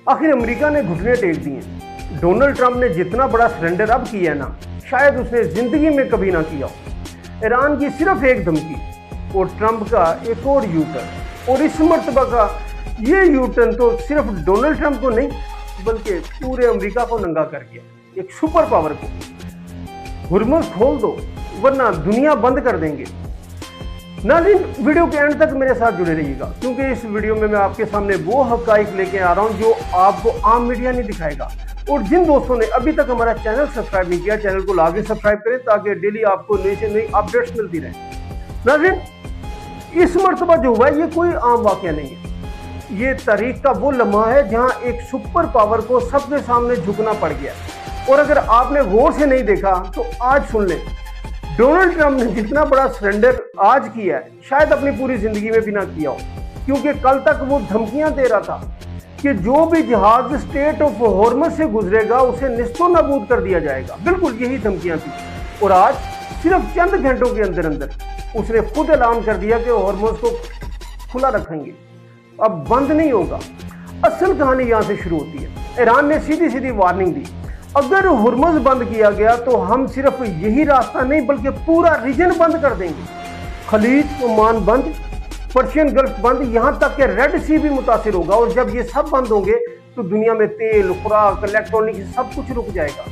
आखिर अमेरिका ने घुटने टेक दिए। डोनाल्ड ट्रंप ने जितना बड़ा सरेंडर अब किया है ना, शायद उसने जिंदगी में कभी ना किया हो। ईरान की सिर्फ एक धमकी और ट्रंप का एक और यू टर्न, और इस मर्तबा का ये यू टर्न तो सिर्फ डोनाल्ड ट्रंप को नहीं बल्कि पूरे अमेरिका को नंगा कर गया, एक सुपर पावर को। हुर्मुज़ खोल दो वरना दुनिया बंद कर देंगे। नाज़रीन, वीडियो के एंड तक मेरे साथ जुड़े रहिएगा, क्योंकि इस वीडियो में मैं आपके सामने वो हक़ाइक़ लेके आ रहा हूँ जो आपको आम मीडिया नहीं दिखाएगा। और जिन दोस्तों ने अभी तक हमारा चैनल सब्सक्राइब नहीं किया, चैनल को लाजमी सब्सक्राइब करें ताकि डेली आपको नई से नई अपडेट्स मिलती रहे। नाज़रीन, इस मरतबा जो हुआ है ये कोई आम वाक़या नहीं है। ये तारीख का वो लम्हा है जहाँ एक सुपर पावर को सबके सामने झुकना पड़ गया। और अगर आपने गौर से नहीं देखा तो आज सुन लें, डोनाल्ड ट्रंप ने जितना बड़ा सरेंडर आज किया है शायद अपनी पूरी जिंदगी में भी ना किया हो, क्योंकि कल तक वो धमकियां दे रहा था कि जो भी जहाज स्टेट ऑफ हॉर्मज से गुजरेगा उसे निस्तो नाबूद कर दिया जाएगा। बिल्कुल यही धमकियां थी। और आज सिर्फ चंद घंटों के अंदर अंदर उसने खुद ऐलान कर दिया कि हॉर्मज को खुला रखेंगे, अब बंद नहीं होगा। असल कहानी यहां से शुरू होती है। ईरान ने सीधी सीधी वार्निंग दी, अगर हुर्मुज़ बंद किया गया तो हम सिर्फ यही रास्ता नहीं बल्कि पूरा रीजन बंद कर देंगे। खलीज ओमान बंद, पर्शियन गल्फ बंद, यहां तक कि रेड सी भी मुतासिर होगा। और जब ये सब बंद होंगे तो दुनिया में तेल, खुराक, इलेक्ट्रॉनिक सब कुछ रुक जाएगा,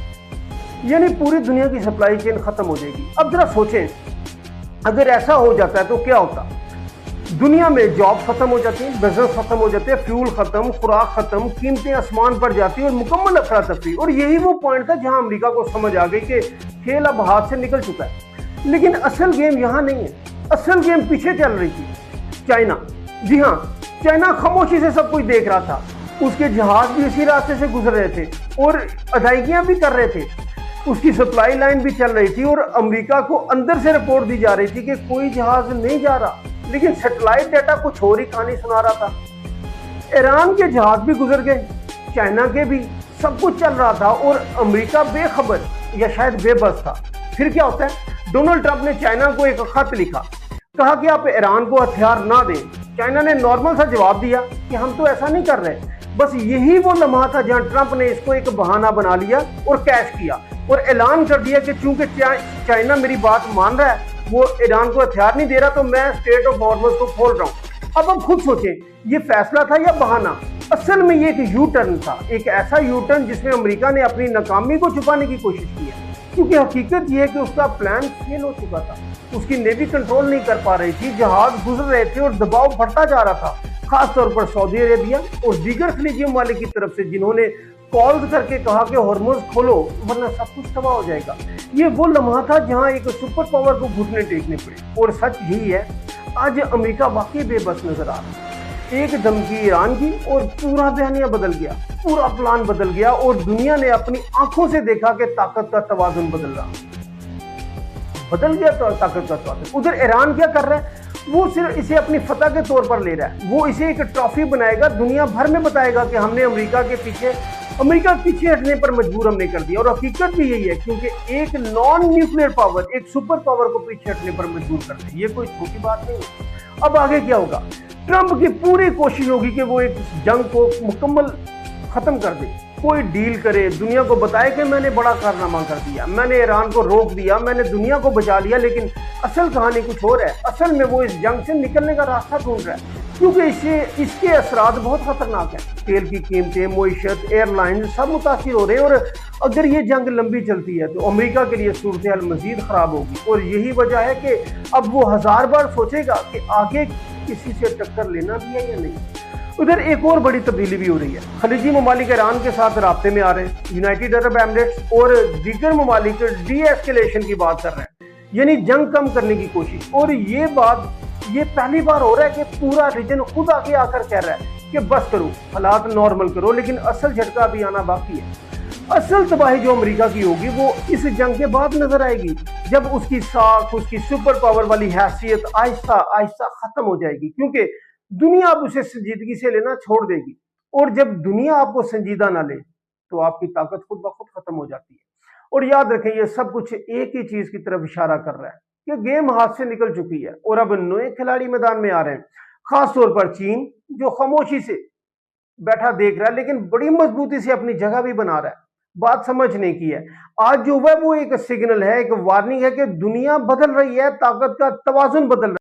यानी पूरी दुनिया की सप्लाई चेन खत्म हो जाएगी। अब जरा सोचें, अगर ऐसा हो जाता है तो क्या होता? दुनिया में जॉब खत्म हो जाती है, बिजनेस खत्म हो जाते हैं, फ्यूल खत्म, खुराक खत्म, कीमतें आसमान पर जाती है और मुकम्मल अफरा तफरी। और यही वो पॉइंट था जहां अमेरिका को समझ आ गई कि खेल अब हाथ से निकल चुका है। लेकिन असल गेम यहां नहीं है, असल गेम पीछे चल रही थी। चाइना, जी हाँ, चाइना खामोशी से सब कुछ देख रहा था। उसके जहाज भी इसी रास्ते से गुजर रहे थे और अदायगियां भी कर रहे थे, उसकी सप्लाई लाइन भी चल रही थी। और अमेरिका को अंदर से रिपोर्ट दी जा रही थी कि कोई जहाज नहीं जा रहा, लेकिन सैटेलाइट डाटा कुछ और ही कहानी सुना रहा था। ईरान के जहाज भी गुजर गए, चाइना के भी, सब कुछ चल रहा था और अमेरिका बेखबर या शायद बेबस था। फिर क्या होता है, डोनाल्ड ट्रंप ने चाइना को एक खत लिखा, कहा कि आप ईरान को हथियार ना दें। चाइना ने नॉर्मल सा जवाब दिया कि हम तो ऐसा नहीं कर रहे। बस यही वो लम्हा था जहां ट्रंप ने इसको एक बहाना बना लिया और कैश किया और ऐलान कर दिया कि चूंकि चाइना मेरी बात मान रहा है, वो ईरान को हथियार नहीं दे रहा, तो मैं स्टेट ऑफ हॉर्मज को खोल रहा हूं। अब खुद सोचें, ये फैसला था या बहाना? असल में ये एक यू टर्न था, एक ऐसा यू टर्न जिसमें अमेरिका ने अपनी नाकामी को छुपाने की कोशिश की है, क्योंकि हकीकत ये है कि उसका प्लान फेल हो चुका था। उसकी नेवी कंट्रोल नहीं कर पा रही थी, जहाज गुजर रहे थे और दबाव बढ़ता जा रहा था, खासतौर पर सऊदी अरेबिया और दीगर खलीजी ममालिक की तरफ से, जिन्होंने कॉल करके कहा कि हॉर्मज खोलो वरना सब कुछ तबाह हो जाएगा। ये वो लम्हा था जहां एक सुपर पावर को घुटने टेकने पड़े। और सच यही है, आज अमेरिका वाकई बेबस नजर आ रहा है। एक धमकी ईरान की और पूरा बयानिया बदल गया, पूरा प्लान बदल गया और दुनिया ने अपनी आंखों से देखा कि ताकत का तवाजुन बदल गया तो ताकत का तवाजुन। उधर ईरान क्या कर रहा है, वो सिर्फ इसे अपनी फतह के तौर पर ले रहा है। वो इसे एक ट्रॉफी बनाएगा, दुनिया भर में बताएगा कि हमने अमेरिका के पीछे हटने पर मजबूर हमने कर दिया। और हकीकत भी यही है, क्योंकि एक नॉन न्यूक्लियर पावर, एक सुपर पावर को पीछे हटने पर मजबूर कर दिया, ये कोई छोटी बात नहीं है। अब आगे क्या होगा? ट्रंप की पूरी कोशिश होगी कि वो एक जंग को मुकम्मल खत्म कर दे, कोई डील करे, दुनिया को बताए कि मैंने बड़ा कारनामा कर दिया, मैंने ईरान को रोक दिया, मैंने दुनिया को बचा लिया। लेकिन असल कहानी कुछ और है। असल में वो इस जंग से निकलने का रास्ता ढूंढ रहा है, क्योंकि इसके असरात बहुत खतरनाक हैं। तेल की कीमतें, मईशत, एयरलाइन सब मुतासिर हो रहे हैं। और अगर ये जंग लंबी चलती है तो अमेरिका के लिए सूरत हाल मजीद खराब होगी। और यही वजह है कि अब वो 1000 बार सोचेगा कि आगे किसी से टक्कर लेना भी है या नहीं। उधर एक और बड़ी तब्दीली भी हो रही है। खलीजी ममालिक ईरान के साथ राब्ते में आ रहे हैं, यूनाइटेड अरब एमिरेट्स और दीगर ममालिक डी एस्केलेशन की बात कर रहे हैं, यानी जंग कम करने की कोशिश। और ये पहली बार हो रहा है कि पूरा रीजन खुद आगे आकर कह रहा है कि बस करो, हालात नॉर्मल करो। लेकिन असल झटका अभी आना बाकी है। असल तबाही जो अमेरिका की होगी वो इस जंग के बाद नजर आएगी, जब उसकी साख, उसकी सुपर पावर वाली हैसियत आहिस्ता आहिस्ता खत्म हो जाएगी, क्योंकि दुनिया अब उसे संजीदगी से लेना छोड़ देगी। और जब दुनिया आपको संजीदा ना ले तो आपकी ताकत खुद ब खुद खत्म हो जाती है। और याद रखें, ये सब कुछ एक ही चीज की तरफ इशारा कर रहा है कि गेम हाथ से निकल चुकी है और अब नए खिलाड़ी मैदान में आ रहे हैं, खासतौर पर चीन, जो खामोशी से बैठा देख रहा है, लेकिन बड़ी मजबूती से अपनी जगह भी बना रहा है। बात समझने की है। आज जो हुआ है वो एक सिग्नल है, एक वार्निंग है कि दुनिया बदल रही है, ताकत का तवाजुन बदल रहा है।